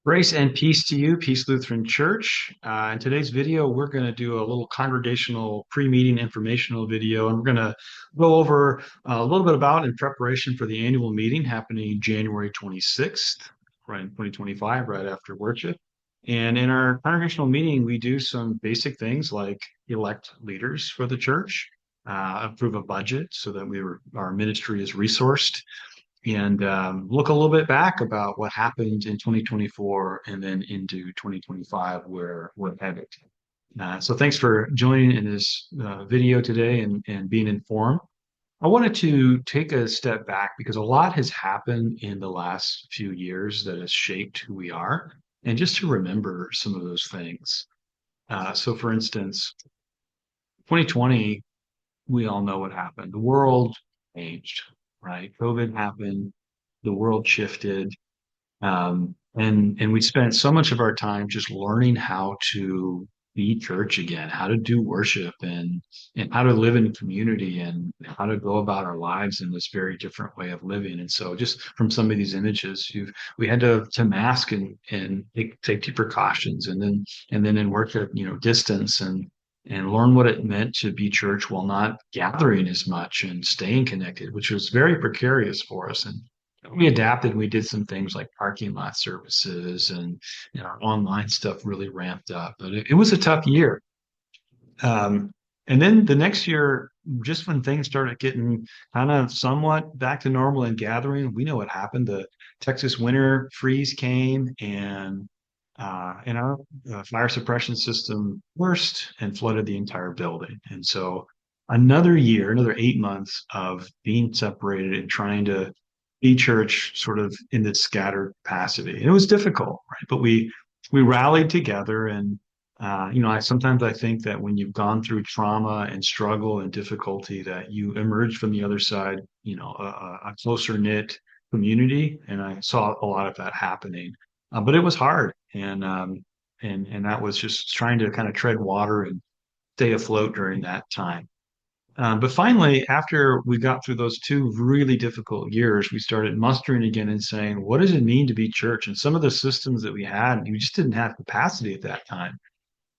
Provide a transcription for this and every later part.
Grace and peace to you, Peace Lutheran Church. In today's video, we're going to do a little congregational pre-meeting informational video, and we're going to go over a little bit about in preparation for the annual meeting happening January 26th, right in 2025, right after worship. And in our congregational meeting, we do some basic things like elect leaders for the church, approve a budget so that our ministry is resourced, and look a little bit back about what happened in 2024 and then into 2025 where we're headed. So thanks for joining in this video today and being informed. I wanted to take a step back because a lot has happened in the last few years that has shaped who we are, and just to remember some of those things. So for instance, 2020, we all know what happened. The world changed, right? COVID happened, the world shifted, and we spent so much of our time just learning how to be church again, how to do worship and how to live in community and how to go about our lives in this very different way of living. And so just from some of these images, we had to mask and take safety precautions and then in worship, distance and learn what it meant to be church while not gathering as much and staying connected, which was very precarious for us. And we adapted. We did some things like parking lot services and our online stuff really ramped up. But it was a tough year. Um, and then the next year, just when things started getting kind of somewhat back to normal and gathering, we know what happened. The Texas winter freeze came and our fire suppression system burst and flooded the entire building. And so another year, another 8 months of being separated and trying to be church sort of in this scattered capacity. And it was difficult, right? But we rallied together and I think that when you've gone through trauma and struggle and difficulty, that you emerge from the other side, a closer knit community. And I saw a lot of that happening, but it was hard, and that was just trying to kind of tread water and stay afloat during that time. But finally, after we got through those two really difficult years, we started mustering again and saying, what does it mean to be church? And some of the systems that we had, we just didn't have capacity at that time.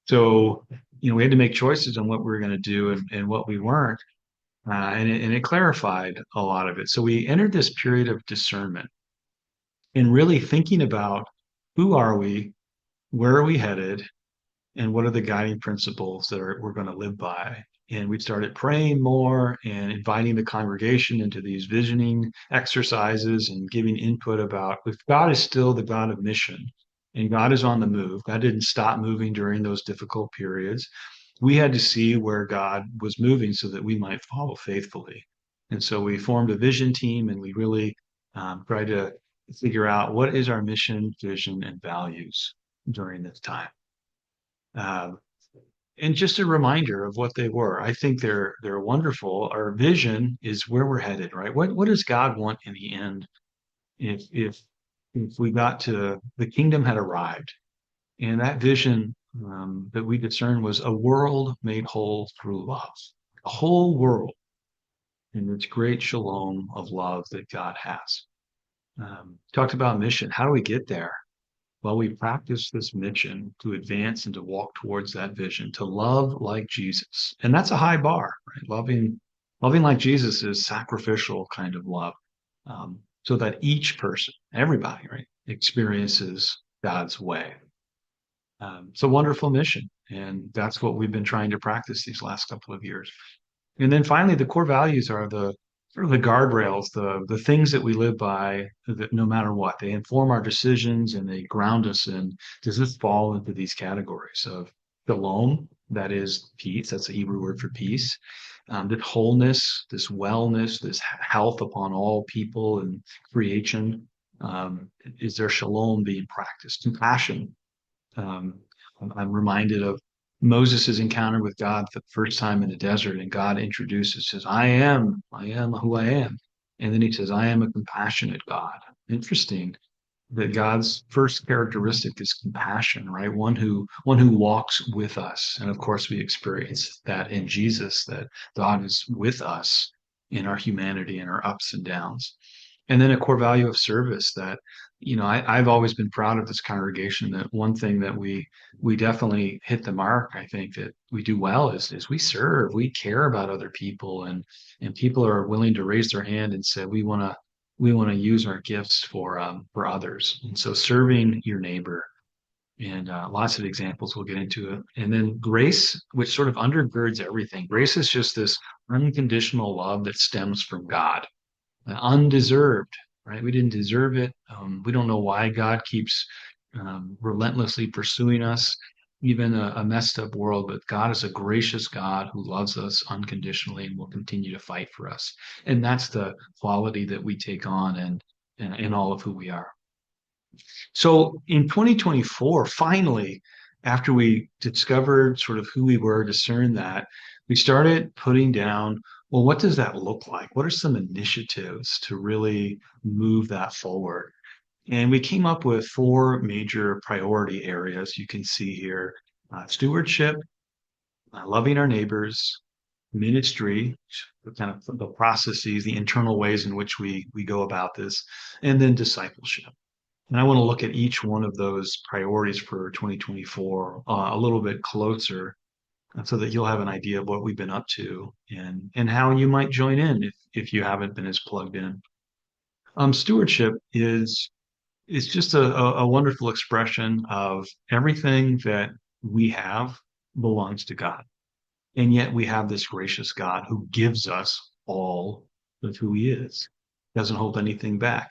So, we had to make choices on what we were going to do and what we weren't. And it clarified a lot of it. So we entered this period of discernment and really thinking about who are we, where are we headed, and what are the guiding principles that we're going to live by. And we started praying more and inviting the congregation into these visioning exercises and giving input about if God is still the God of mission and God is on the move. God didn't stop moving during those difficult periods. We had to see where God was moving so that we might follow faithfully. And so we formed a vision team and we really tried to figure out what is our mission, vision, and values during this time. Um, and just a reminder of what they were. I think they're wonderful. Our vision is where we're headed, right? What does God want in the end? If we got to the kingdom had arrived, and that vision that we discerned was a world made whole through love, a whole world in its great shalom of love that God has. Talked about mission. How do we get there? Well, we practice this mission to advance and to walk towards that vision, to love like Jesus. And that's a high bar, right? Loving like Jesus is sacrificial kind of love, so that each person, everybody, right, experiences God's way. It's a wonderful mission. And that's what we've been trying to practice these last couple of years. And then finally, the core values are the sort of the guardrails, the things that we live by, that no matter what, they inform our decisions and they ground us in. Does this fall into these categories of shalom, that is peace, that's the Hebrew word for peace, this wholeness, this wellness, this health upon all people and creation? Is there shalom being practiced? Compassion. Um, I'm reminded of Moses' encounter with God for the first time in the desert, and God introduces, says, I am who I am. And then he says, I am a compassionate God. Interesting that God's first characteristic is compassion, right? One who walks with us. And of course, we experience that in Jesus, that God is with us in our humanity and our ups and downs. And then a core value of service that, I've always been proud of this congregation that one thing that we definitely hit the mark. I think that we do well is we serve, we care about other people, and people are willing to raise their hand and say we want to use our gifts for others. And so serving your neighbor and lots of examples we'll get into it. And then grace, which sort of undergirds everything. Grace is just this unconditional love that stems from God, undeserved, right? We didn't deserve it. We don't know why God keeps relentlessly pursuing us, even a messed up world. But God is a gracious God who loves us unconditionally and will continue to fight for us. And that's the quality that we take on and in all of who we are. So in 2024, finally, after we discovered sort of who we were, discerned that, we started putting down, well, what does that look like? What are some initiatives to really move that forward? And we came up with four major priority areas you can see here: stewardship, loving our neighbors, ministry, the kind of the processes, the internal ways in which we go about this, and then discipleship. And I want to look at each one of those priorities for 2024 a little bit closer so that you'll have an idea of what we've been up to and how you might join in if you haven't been as plugged in. Stewardship is just a wonderful expression of everything that we have belongs to God. And yet we have this gracious God who gives us all of who he is, doesn't hold anything back.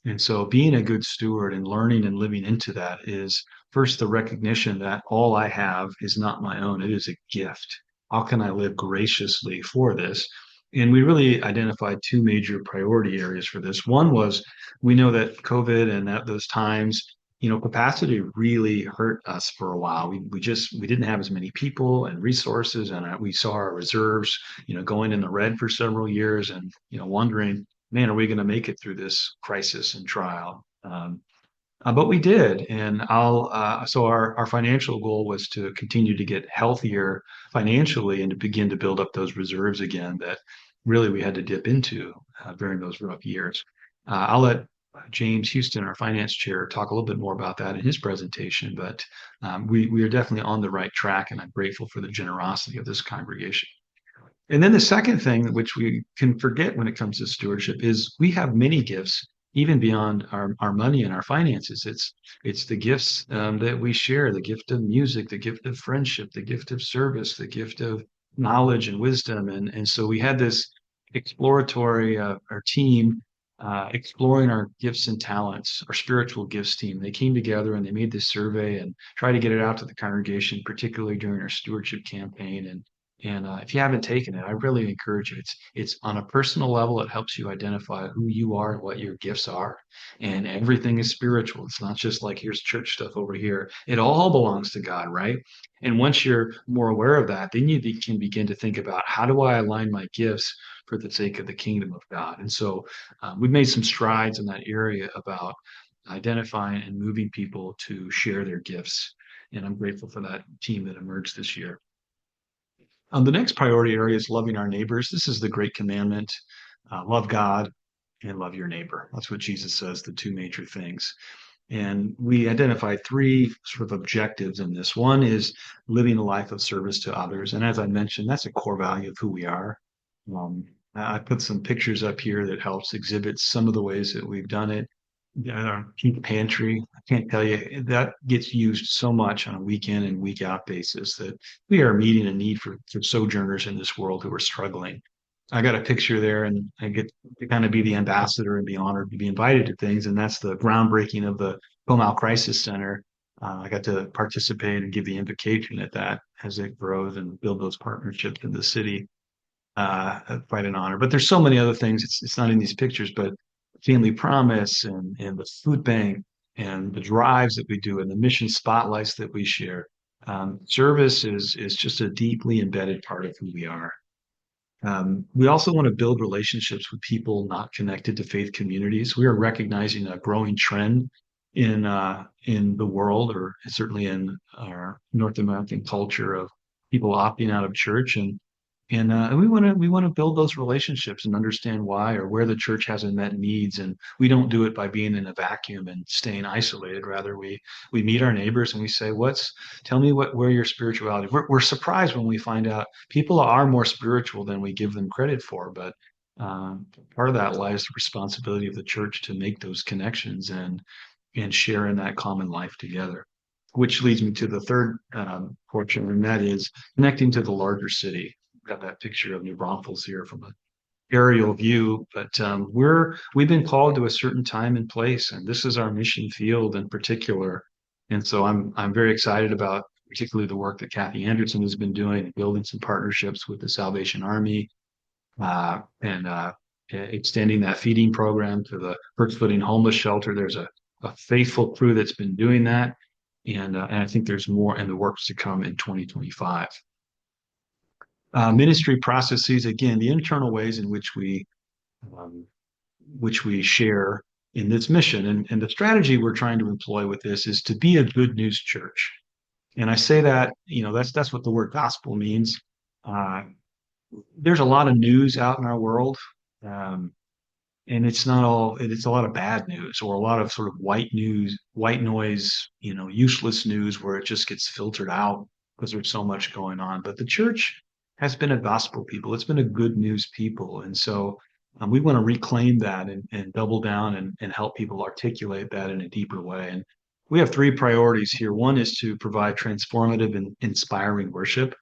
And so being a good steward and learning and living into that is first the recognition that all I have is not my own. It is a gift. How can I live graciously for this? And we really identified two major priority areas for this. One was we know that COVID and that those times, capacity really hurt us for a while. We didn't have as many people and resources, and we saw our reserves, going in the red for several years, and wondering, man, are we going to make it through this crisis and trial? But we did, and so our financial goal was to continue to get healthier financially and to begin to build up those reserves again that really we had to dip into during those rough years. I'll let James Houston, our finance chair, talk a little bit more about that in his presentation, but we are definitely on the right track, and I'm grateful for the generosity of this congregation. And then the second thing, which we can forget when it comes to stewardship, is we have many gifts, even beyond our money and our finances. It's the gifts that we share: the gift of music, the gift of friendship, the gift of service, the gift of knowledge and wisdom. And so we had this exploratory our team exploring our gifts and talents, our spiritual gifts team. They came together and they made this survey and tried to get it out to the congregation, particularly during our stewardship campaign. And if you haven't taken it, I really encourage you. It's on a personal level. It helps you identify who you are and what your gifts are, and everything is spiritual. It's not just like here's church stuff over here. It all belongs to God, right? And once you're more aware of that, then can begin to think about, how do I align my gifts for the sake of the kingdom of God? And so we've made some strides in that area about identifying and moving people to share their gifts. And I'm grateful for that team that emerged this year. The next priority area is loving our neighbors. This is the great commandment: love God and love your neighbor. That's what Jesus says, the two major things. And we identified three sort of objectives in this. One is living a life of service to others. And as I mentioned, that's a core value of who we are. Um, I put some pictures up here that helps exhibit some of the ways that we've done it. Our pink pantry, I can't tell you, that gets used so much on a week in and week out basis that we are meeting a need for sojourners in this world who are struggling. I got a picture there, and I get to kind of be the ambassador and be honored to be invited to things. And that's the groundbreaking of the Comal Crisis Center. I got to participate and give the invocation at that as it grows and build those partnerships in the city. Quite an honor. But there's so many other things. It's not in these pictures, but Family Promise and the food bank and the drives that we do and the mission spotlights that we share. Service is just a deeply embedded part of who we are. We also want to build relationships with people not connected to faith communities. We are recognizing a growing trend in the world, or certainly in our North American culture, of people opting out of church. And And we want to build those relationships and understand why or where the church hasn't met needs. And we don't do it by being in a vacuum and staying isolated. Rather, we meet our neighbors and we say, tell me where your spirituality. We're surprised when we find out people are more spiritual than we give them credit for. But part of that lies the responsibility of the church to make those connections and share in that common life together. Which leads me to the third portion, and that is connecting to the larger city. Got that picture of New Braunfels here from an aerial view, but we've been called to a certain time and place, and this is our mission field in particular. And so I'm very excited about particularly the work that Kathy Anderson has been doing, building some partnerships with the Salvation Army, and extending that feeding program to the First Footing Homeless Shelter. There's a faithful crew that's been doing that, and I think there's more in the works to come in 2025. Ministry processes, again, the internal ways in um, which we share in this mission. And the strategy we're trying to employ with this is to be a good news church. And I say that, that's what the word gospel means. Uh, there's a lot of news out in our world. Um, and it's a lot of bad news or a lot of sort of white noise, useless news where it just gets filtered out because there's so much going on. But the church has been a gospel people. It's been a good news people. And so we want to reclaim that and double down and help people articulate that in a deeper way. And we have three priorities here. One is to provide transformative and inspiring worship.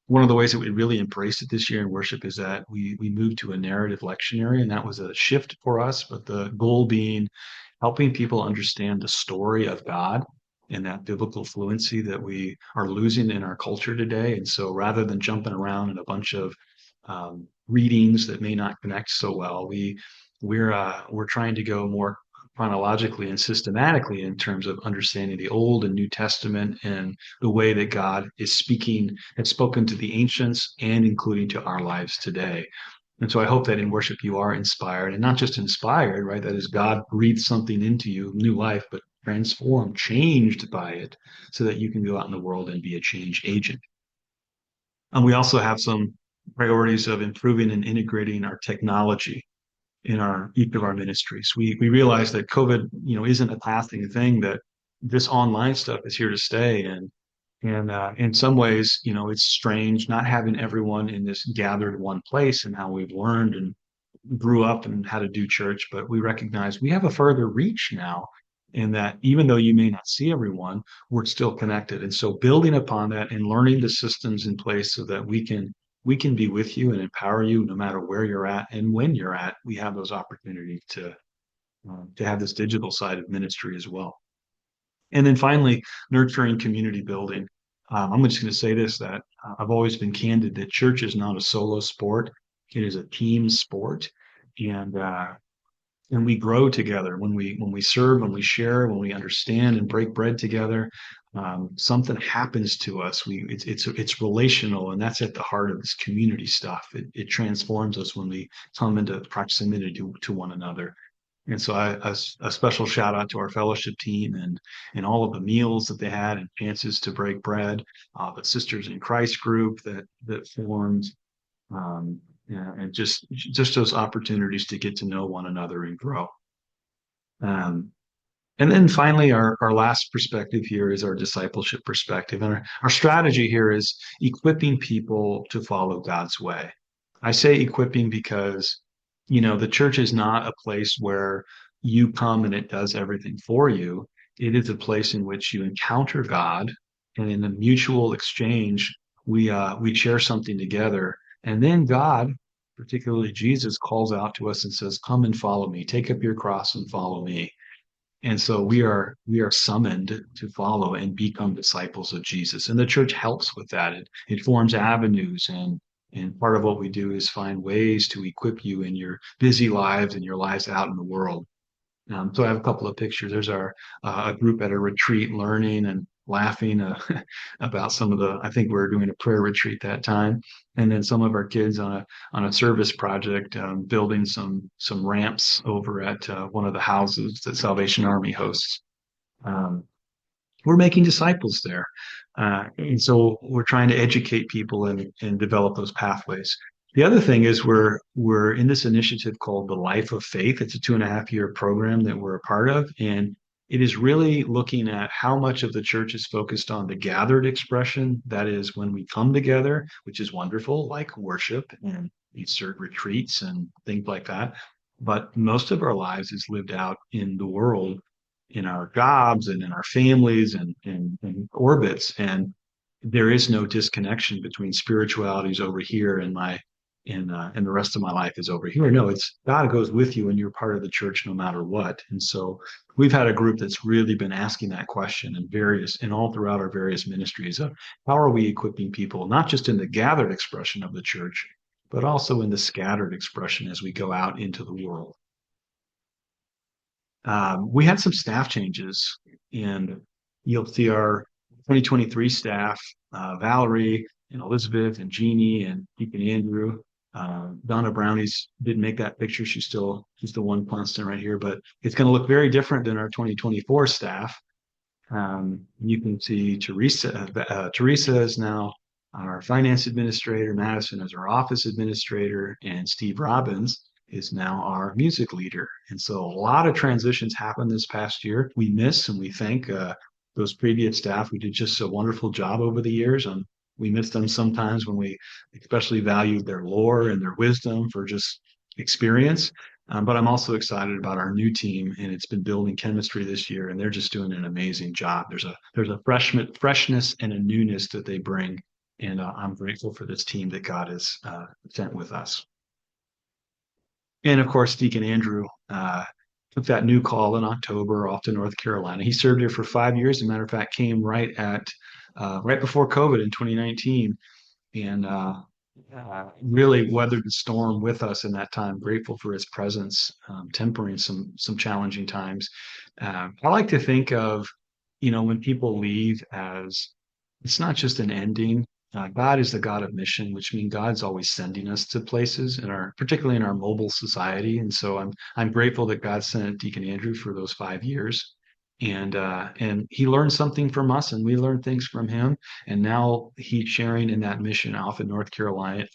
One of the ways that we really embraced it this year in worship is that we moved to a narrative lectionary, and that was a shift for us. But the goal being helping people understand the story of God and that biblical fluency that we are losing in our culture today. And so, rather than jumping around in a bunch of readings that may not connect so well, we're trying to go more chronologically and systematically in terms of understanding the Old and New Testament and the way that God is speaking, has spoken to the ancients and including to our lives today. And so I hope that in worship you are inspired and not just inspired, right? That is, God breathed something into you, new life, but transformed, changed by it so that you can go out in the world and be a change agent. And we also have some priorities of improving and integrating our technology in our each of our ministries. We realize that COVID, isn't a passing thing, that this online stuff is here to stay. And in some ways, it's strange not having everyone in this gathered one place and how we've learned and grew up and how to do church. But we recognize we have a further reach now in that even though you may not see everyone, we're still connected. And so building upon that and learning the systems in place so that we can be with you and empower you no matter where you're at and when you're at, we have those opportunities to have this digital side of ministry as well. And then finally, nurturing community building. I'm just going to say this, that I've always been candid that church is not a solo sport. It is a team sport. And and we grow together when we serve, when we share, when we understand and break bread together. Something happens to us. It's relational, and that's at the heart of this community stuff. It transforms us when we come into proximity to one another. And so a special shout out to our fellowship team and all of the meals that they had and chances to break bread, the Sisters in Christ group that formed, yeah, and just those opportunities to get to know one another and grow. Um, and then finally, our last perspective here is our discipleship perspective. And our strategy here is equipping people to follow God's way. I say equipping because, the church is not a place where you come and it does everything for you. It is a place in which you encounter God, and in a mutual exchange, we share something together. And then God, particularly Jesus, calls out to us and says, "Come and follow me. Take up your cross and follow me." And so we are summoned to follow and become disciples of Jesus. And the church helps with that. It forms avenues, and part of what we do is find ways to equip you in your busy lives and your lives out in the world. So I have a couple of pictures. There's our a group at a retreat learning and laughing about some of the. I think we were doing a prayer retreat that time, and then some of our kids on a service project building some ramps over at one of the houses that Salvation Army hosts. Um, we're making disciples there. And so we're trying to educate people and develop those pathways. The other thing is we're in this initiative called the Life of Faith. It's a 2.5 year program that we're a part of, and it is really looking at how much of the church is focused on the gathered expression. That is when we come together, which is wonderful, like worship and Easter retreats and things like that. But most of our lives is lived out in the world, in our jobs and in our families and orbits. And there is no disconnection between spiritualities over here and and the rest of my life is over here. No, it's God goes with you and you're part of the church no matter what. And so we've had a group that's really been asking that question in various and all throughout our various ministries of how are we equipping people, not just in the gathered expression of the church, but also in the scattered expression as we go out into the world. We had some staff changes, and you'll see our 2023 staff, Valerie and Elizabeth and Jeannie and Deacon Andrew. Donna Brownie's didn't make that picture. She's the one constant right here, but it's going to look very different than our 2024 staff. You can see Teresa. Teresa is now our finance administrator. Madison is our office administrator, and Steve Robbins is now our music leader. And so a lot of transitions happened this past year. We miss and we thank those previous staff who did just a wonderful job over the years. And we miss them sometimes when we especially valued their lore and their wisdom for just experience. But I'm also excited about our new team, and it's been building chemistry this year, and they're just doing an amazing job. There's a freshness and a newness that they bring, and I'm grateful for this team that God has sent with us. And of course, Deacon Andrew took that new call in October off to North Carolina. He served here for 5 years. As a matter of fact, came right before COVID in 2019, and really weathered the storm with us in that time. Grateful for his presence, tempering some challenging times. I like to think of, when people leave as it's not just an ending. God is the God of mission, which means God's always sending us to places particularly in our mobile society. And so I'm grateful that God sent Deacon Andrew for those 5 years, and he learned something from us, and we learned things from him. And now he's sharing in that mission off in North Carolina,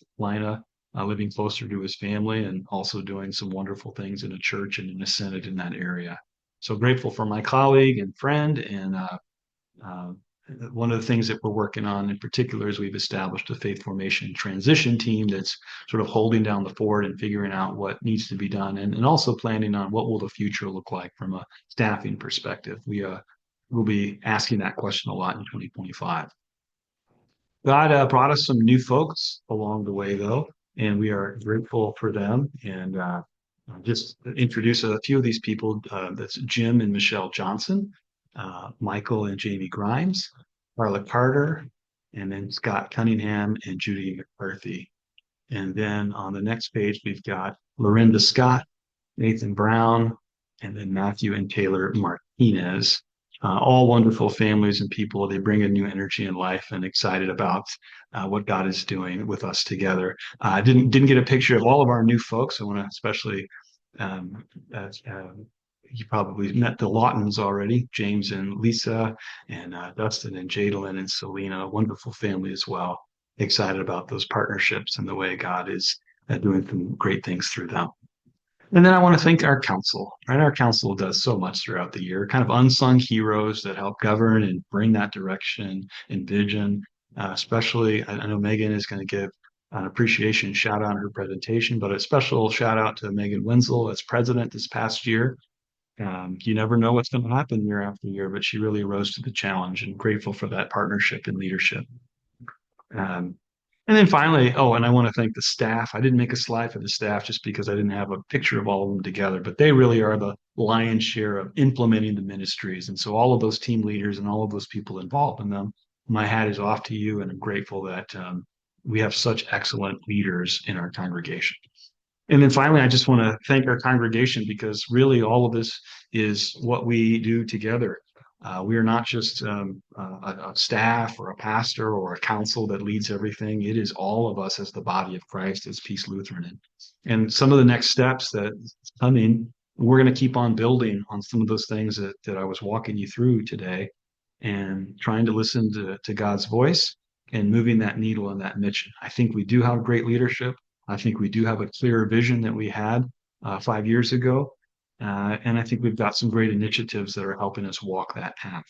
living closer to his family, and also doing some wonderful things in a church and in a synod in that area. So grateful for my colleague and friend, and uh, one of the things that we're working on in particular is we've established a faith formation transition team that's sort of holding down the fort and figuring out what needs to be done, and also planning on what will the future look like from a staffing perspective. Will be asking that question a lot in 2025. God brought us some new folks along the way, though, and we are grateful for them. And I'll just introduce a few of these people. That's Jim and Michelle Johnson, Michael and Jamie Grimes, Carla Carter, and then Scott Cunningham and Judy McCarthy. And then on the next page, we've got Lorinda Scott, Nathan Brown, and then Matthew and Taylor Martinez. All wonderful families and people. They bring a new energy and life, and excited about what God is doing with us together. I didn't get a picture of all of our new folks. I want to especially um, you probably met the Laughtons already, James and Lisa, and Dustin and Jadalyn and Selena, wonderful family as well. Excited about those partnerships and the way God is doing some great things through them. And then I want to thank our council, right? Our council does so much throughout the year, kind of unsung heroes that help govern and bring that direction and vision. Especially, I know Megan is going to give an appreciation shout out in her presentation, but a special shout out to Megan Wenzel as president this past year. You never know what's going to happen year after year, but she really rose to the challenge, and grateful for that partnership and leadership. Um, and then finally, oh, and I want to thank the staff. I didn't make a slide for the staff just because I didn't have a picture of all of them together, but they really are the lion's share of implementing the ministries. And so all of those team leaders and all of those people involved in them, my hat is off to you, and I'm grateful that we have such excellent leaders in our congregation. And then finally, I just want to thank our congregation, because really all of this is what we do together. We are not just a staff or a pastor or a council that leads everything. It is all of us as the body of Christ, as Peace Lutheran. And some of the next steps that coming, we're going to keep on building on some of those things that I was walking you through today. and trying to listen to God's voice and moving that needle in that mission. I think we do have great leadership. I think we do have a clearer vision that we had 5 years ago. And I think we've got some great initiatives that are helping us walk that path.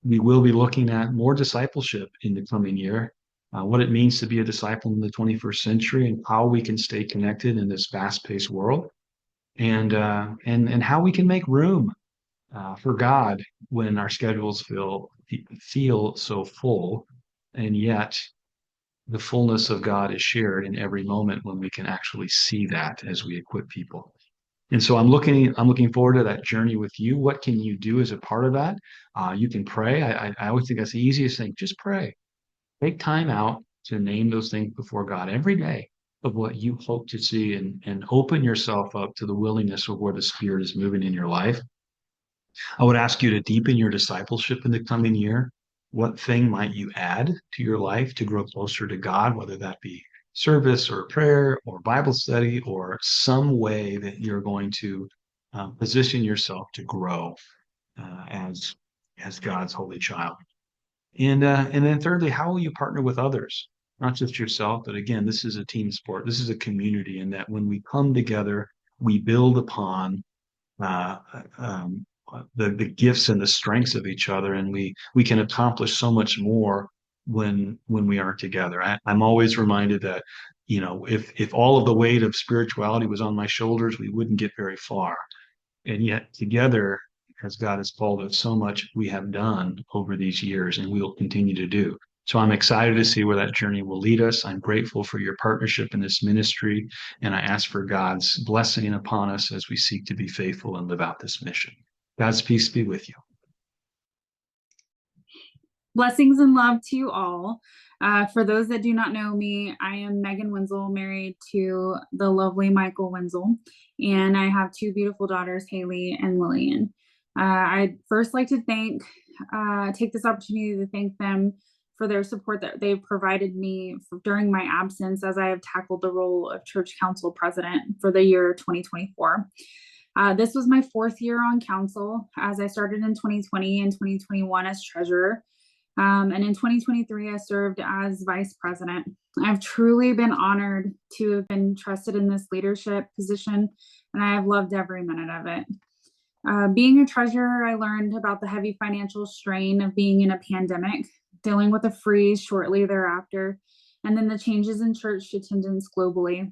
We will be looking at more discipleship in the coming year, what it means to be a disciple in the 21st century and how we can stay connected in this fast-paced world, and how we can make room for God when our schedules feel so full, and yet the fullness of God is shared in every moment when we can actually see that as we equip people. And so I'm looking forward to that journey with you. What can you do as a part of that? You can pray. I always think that's the easiest thing. Just pray. Take time out to name those things before God every day of what you hope to see, and open yourself up to the willingness of where the Spirit is moving in your life. I would ask you to deepen your discipleship in the coming year. What thing might you add to your life to grow closer to God, whether that be service or prayer or Bible study or some way that you're going to position yourself to grow as God's holy child. And then thirdly, how will you partner with others? Not just yourself, but again, this is a team sport. This is a community, and that when we come together, we build upon uh, um, the gifts and the strengths of each other, and we can accomplish so much more when we are together. I'm always reminded that, if all of the weight of spirituality was on my shoulders, we wouldn't get very far. And yet together, as God has called us, so much we have done over these years, and we will continue to do. So I'm excited to see where that journey will lead us. I'm grateful for your partnership in this ministry, and I ask for God's blessing upon us as we seek to be faithful and live out this mission. God's peace be with you. Blessings and love to you all. For those that do not know me, I am Megan Wenzel, married to the lovely Michael Wenzel, and I have two beautiful daughters, Haley and Lillian. I'd first like to take this opportunity to thank them for their support that they've provided me during my absence as I have tackled the role of church council president for the year 2024. This was my fourth year on council, as I started in 2020 and 2021 as treasurer. And in 2023, I served as vice president. I've truly been honored to have been trusted in this leadership position, and I have loved every minute of it. Being a treasurer, I learned about the heavy financial strain of being in a pandemic, dealing with a freeze shortly thereafter, and then the changes in church attendance globally.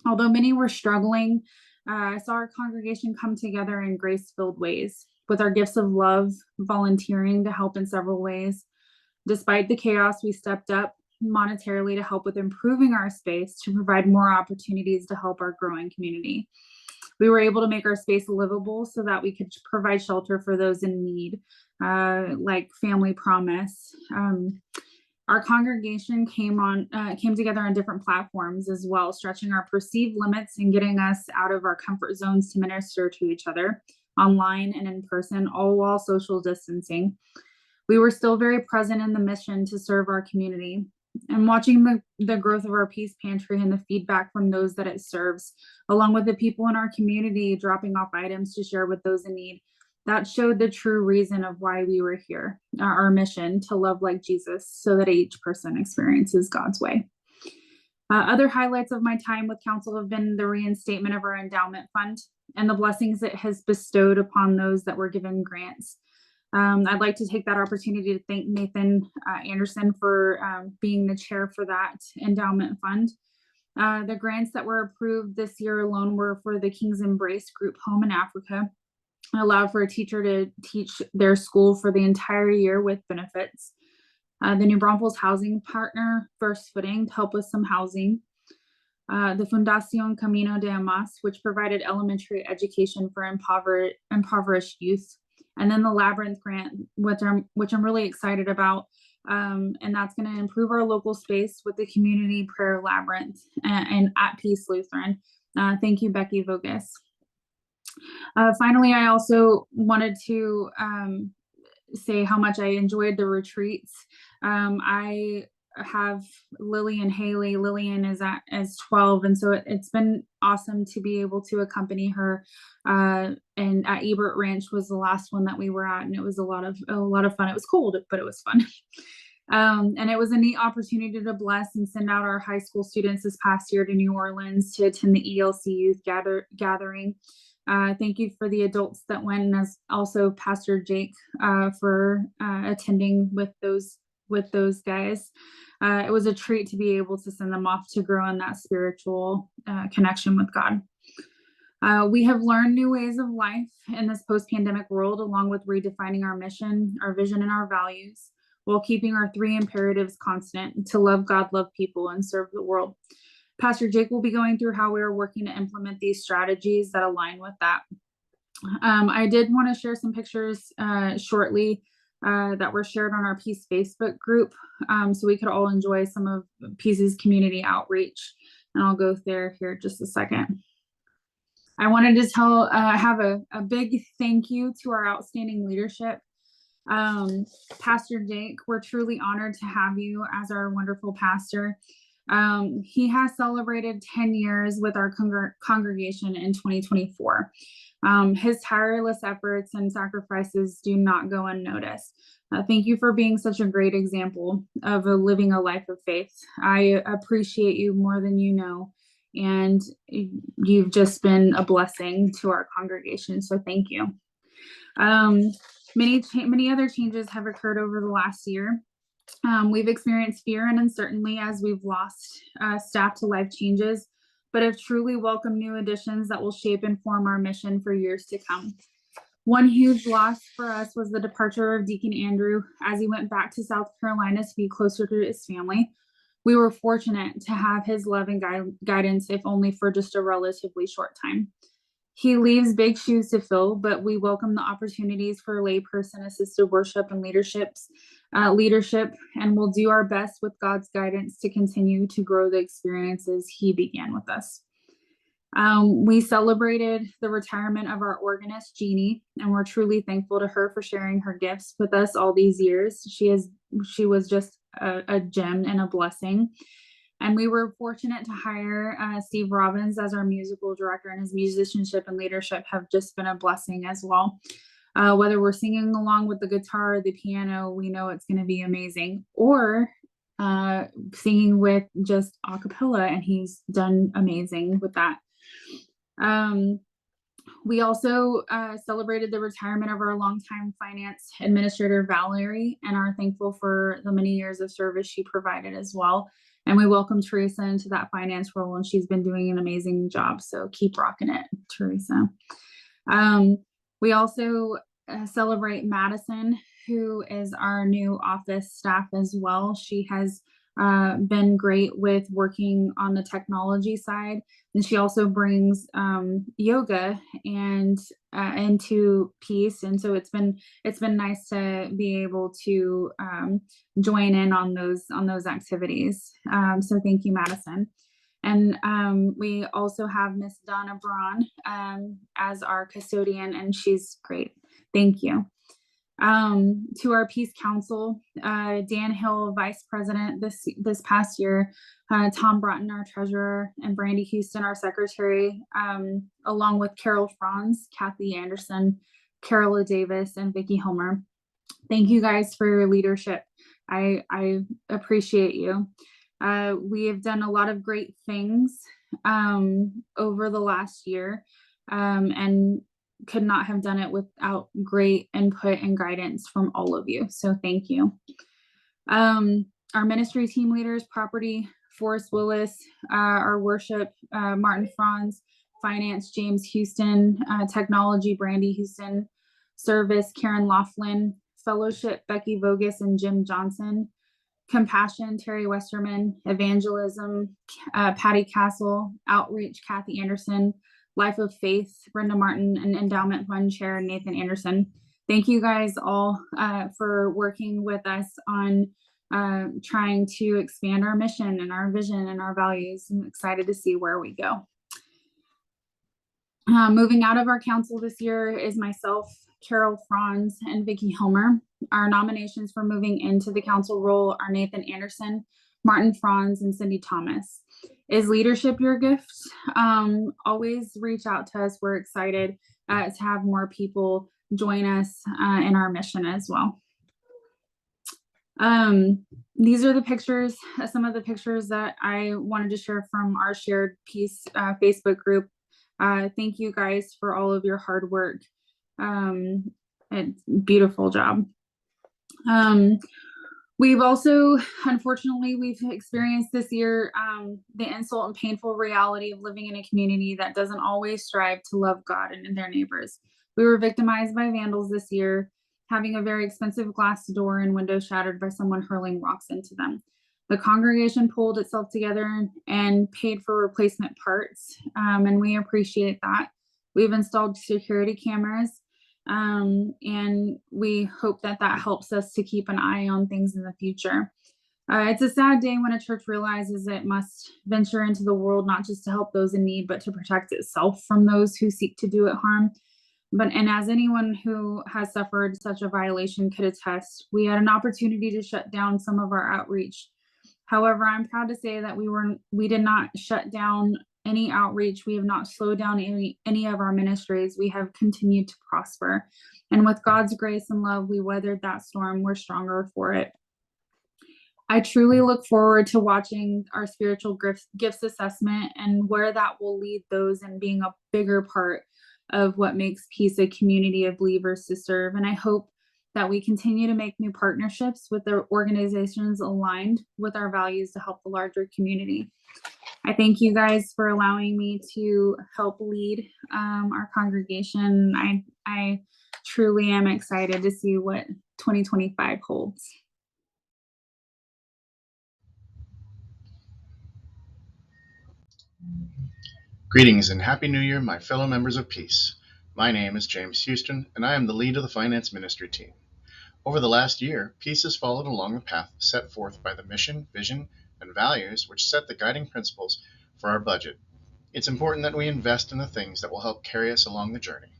Although many were struggling, I saw our congregation come together in grace-filled ways, with our gifts of love, volunteering to help in several ways. Despite the chaos, we stepped up monetarily to help with improving our space to provide more opportunities to help our growing community. We were able to make our space livable so that we could provide shelter for those in need, like Family Promise. Our congregation came together on different platforms as well, stretching our perceived limits and getting us out of our comfort zones to minister to each other online and in person, all while social distancing. We were still very present in the mission to serve our community. And watching the growth of our peace pantry and the feedback from those that it serves, along with the people in our community dropping off items to share with those in need, that showed the true reason of why we were here, our mission to love like Jesus so that each person experiences God's way. Other highlights of my time with council have been the reinstatement of our endowment fund and the blessings it has bestowed upon those that were given grants. I'd like to take that opportunity to thank Nathan Anderson for being the chair for that endowment fund. The grants that were approved this year alone were for the King's Embrace group home in Africa, allowed for a teacher to teach their school for the entire year with benefits. The New Braunfels Housing Partner First Footing to help with some housing. The Fundación Camino de Amas, which provided elementary education for impoverished youth. And then the Labyrinth grant, which I'm really excited about. And that's going to improve our local space with the Community Prayer Labyrinth and At Peace Lutheran. Thank you, Becky Vogus. Finally, I also wanted to say how much I enjoyed the retreats. I have Lily and Haley. Lillian is 12, and so it's been awesome to be able to accompany her. And at Ebert Ranch was the last one that we were at, and it was a lot of fun. It was cold, but it was fun. And it was a neat opportunity to bless and send out our high school students this past year to New Orleans to attend the ELC Youth Gathering. Thank you for the adults that went, and as also Pastor Jake for attending with those guys. It was a treat to be able to send them off to grow in that spiritual connection with God. We have learned new ways of life in this post-pandemic world, along with redefining our mission, our vision, and our values, while keeping our 3 imperatives constant: to love God, love people, and serve the world. Pastor Jake will be going through how we are working to implement these strategies that align with that. I did want to share some pictures shortly that were shared on our Peace Facebook group, so we could all enjoy some of Peace's community outreach. And I'll go there here just a second. I wanted to have a big thank you to our outstanding leadership. Pastor Jake, we're truly honored to have you as our wonderful pastor. He has celebrated 10 years with our congregation in 2024. His tireless efforts and sacrifices do not go unnoticed. Thank you for being such a great example of living a life of faith. I appreciate you more than you know, and you've just been a blessing to our congregation, so thank you. Many other changes have occurred over the last year. We've experienced fear and uncertainty as we've lost staff to life changes, but have truly welcomed new additions that will shape and form our mission for years to come. One huge loss for us was the departure of Deacon Andrew as he went back to South Carolina to be closer to his family. We were fortunate to have his love and guidance, if only for just a relatively short time. He leaves big shoes to fill, but we welcome the opportunities for layperson assisted worship and leadership, and we'll do our best with God's guidance to continue to grow the experiences he began with us. We celebrated the retirement of our organist, Jeannie, and we're truly thankful to her for sharing her gifts with us all these years. She was just a gem and a blessing. And we were fortunate to hire Steve Robbins as our musical director, and his musicianship and leadership have just been a blessing as well. Whether we're singing along with the guitar or the piano, we know it's going to be amazing, or singing with just a cappella, and he's done amazing with that. We also celebrated the retirement of our longtime finance administrator, Valerie, and are thankful for the many years of service she provided as well. And we welcome Teresa into that finance role, and she's been doing an amazing job. So keep rocking it, Teresa. We also celebrate Madison, who is our new office staff as well. She has been great with working on the technology side, and she also brings yoga and into Peace, and so it's been nice to be able to join in on those activities. So thank you, Madison. And we also have Miss Donna Braun as our custodian, and she's great. Thank you. To our Peace Council, Dan Hill, Vice President this past year, Tom Broughton, our Treasurer, and Brandy Houston, our Secretary, along with Carol Franz, Kathy Anderson, Carola Davis, and Vicki Homer. Thank you guys for your leadership. I appreciate you. We have done a lot of great things over the last year, and could not have done it without great input and guidance from all of you. So thank you. Our ministry team leaders, property, Forrest Willis, our worship, Martin Franz, finance, James Houston, technology, Brandy Houston, service, Karen Laughlin, fellowship, Becky Vogus and Jim Johnson, compassion, Terry Westerman, evangelism, Patty Castle, outreach, Kathy Anderson, Life of Faith, Brenda Martin, and Endowment Fund Chair Nathan Anderson. Thank you guys all for working with us on trying to expand our mission and our vision and our values. I'm excited to see where we go. Moving out of our council this year is myself, Carol Franz, and Vicki Homer. Our nominations for moving into the council role are Nathan Anderson, Martin Franz, and Cindy Thomas. Is leadership your gift? Always reach out to us. We're excited to have more people join us in our mission as well. These are the pictures, some of the pictures that I wanted to share from our Shared Peace Facebook group. Thank you guys for all of your hard work. It's beautiful job. We've also, unfortunately, we've experienced this year the insult and painful reality of living in a community that doesn't always strive to love God and their neighbors. We were victimized by vandals this year, having a very expensive glass door and window shattered by someone hurling rocks into them. The congregation pulled itself together and paid for replacement parts, and we appreciate that. We've installed security cameras, and we hope that that helps us to keep an eye on things in the future. It's a sad day when a church realizes it must venture into the world not just to help those in need, but to protect itself from those who seek to do it harm. And as anyone who has suffered such a violation could attest, we had an opportunity to shut down some of our outreach. However, I'm proud to say that we did not shut down any outreach. We have not slowed down any of our ministries. We have continued to prosper. And with God's grace and love, we weathered that storm. We're stronger for it. I truly look forward to watching our spiritual gifts assessment and where that will lead those and being a bigger part of what makes Peace a community of believers to serve. And I hope that we continue to make new partnerships with the organizations aligned with our values to help the larger community. I thank you guys for allowing me to help lead our congregation. I truly am excited to see what 2025 holds. Greetings and Happy New Year, my fellow members of Peace. My name is James Houston, and I am the lead of the finance ministry team. Over the last year, Peace has followed along the path set forth by the mission, vision, and values which set the guiding principles for our budget. It's important that we invest in the things that will help carry us along the journey.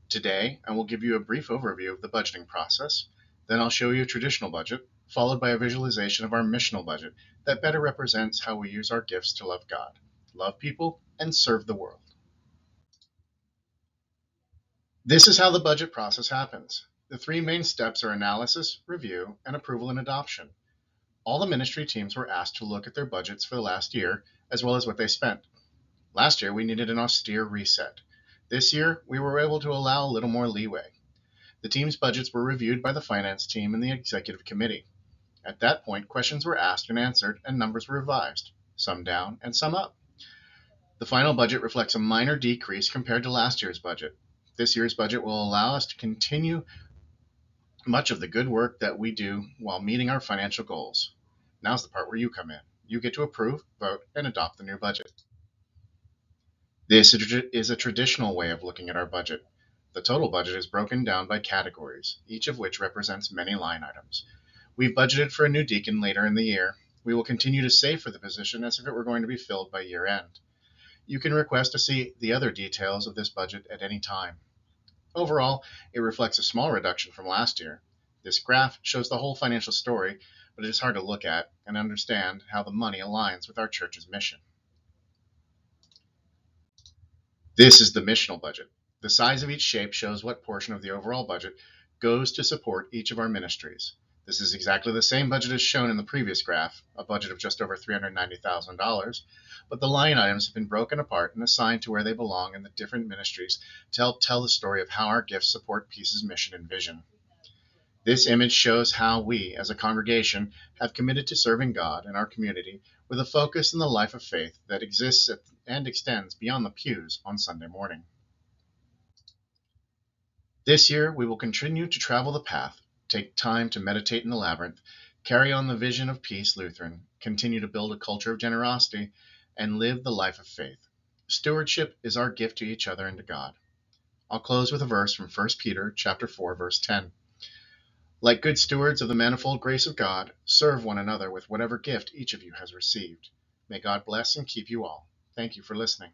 Today, I will give you a brief overview of the budgeting process. Then I'll show you a traditional budget, followed by a visualization of our missional budget that better represents how we use our gifts to love God, love people, and serve the world. This is how the budget process happens. The three main steps are analysis, review, and approval and adoption. All the ministry teams were asked to look at their budgets for the last year, as well as what they spent. Last year, we needed an austere reset. This year, we were able to allow a little more leeway. The team's budgets were reviewed by the finance team and the executive committee. At that point, questions were asked and answered, and numbers were revised, some down and some up. The final budget reflects a minor decrease compared to last year's budget. This year's budget will allow us to continue much of the good work that we do while meeting our financial goals. Now's the part where you come in. You get to approve, vote, and adopt the new budget. This is a traditional way of looking at our budget. The total budget is broken down by categories, each of which represents many line items. We've budgeted for a new deacon later in the year. We will continue to save for the position as if it were going to be filled by year end. You can request to see the other details of this budget at any time. Overall, it reflects a small reduction from last year. This graph shows the whole financial story, but it is hard to look at and understand how the money aligns with our church's mission. This is the missional budget. The size of each shape shows what portion of the overall budget goes to support each of our ministries. This is exactly the same budget as shown in the previous graph, a budget of just over $390,000, but the line items have been broken apart and assigned to where they belong in the different ministries to help tell the story of how our gifts support Peace's mission and vision. This image shows how we, as a congregation, have committed to serving God and our community with a focus in the life of faith that exists and extends beyond the pews on Sunday morning. This year, we will continue to travel the path, take time to meditate in the labyrinth, carry on the vision of Peace Lutheran, continue to build a culture of generosity, and live the life of faith. Stewardship is our gift to each other and to God. I'll close with a verse from 1 Peter chapter 4, verse 10. Like good stewards of the manifold grace of God, serve one another with whatever gift each of you has received. May God bless and keep you all. Thank you for listening.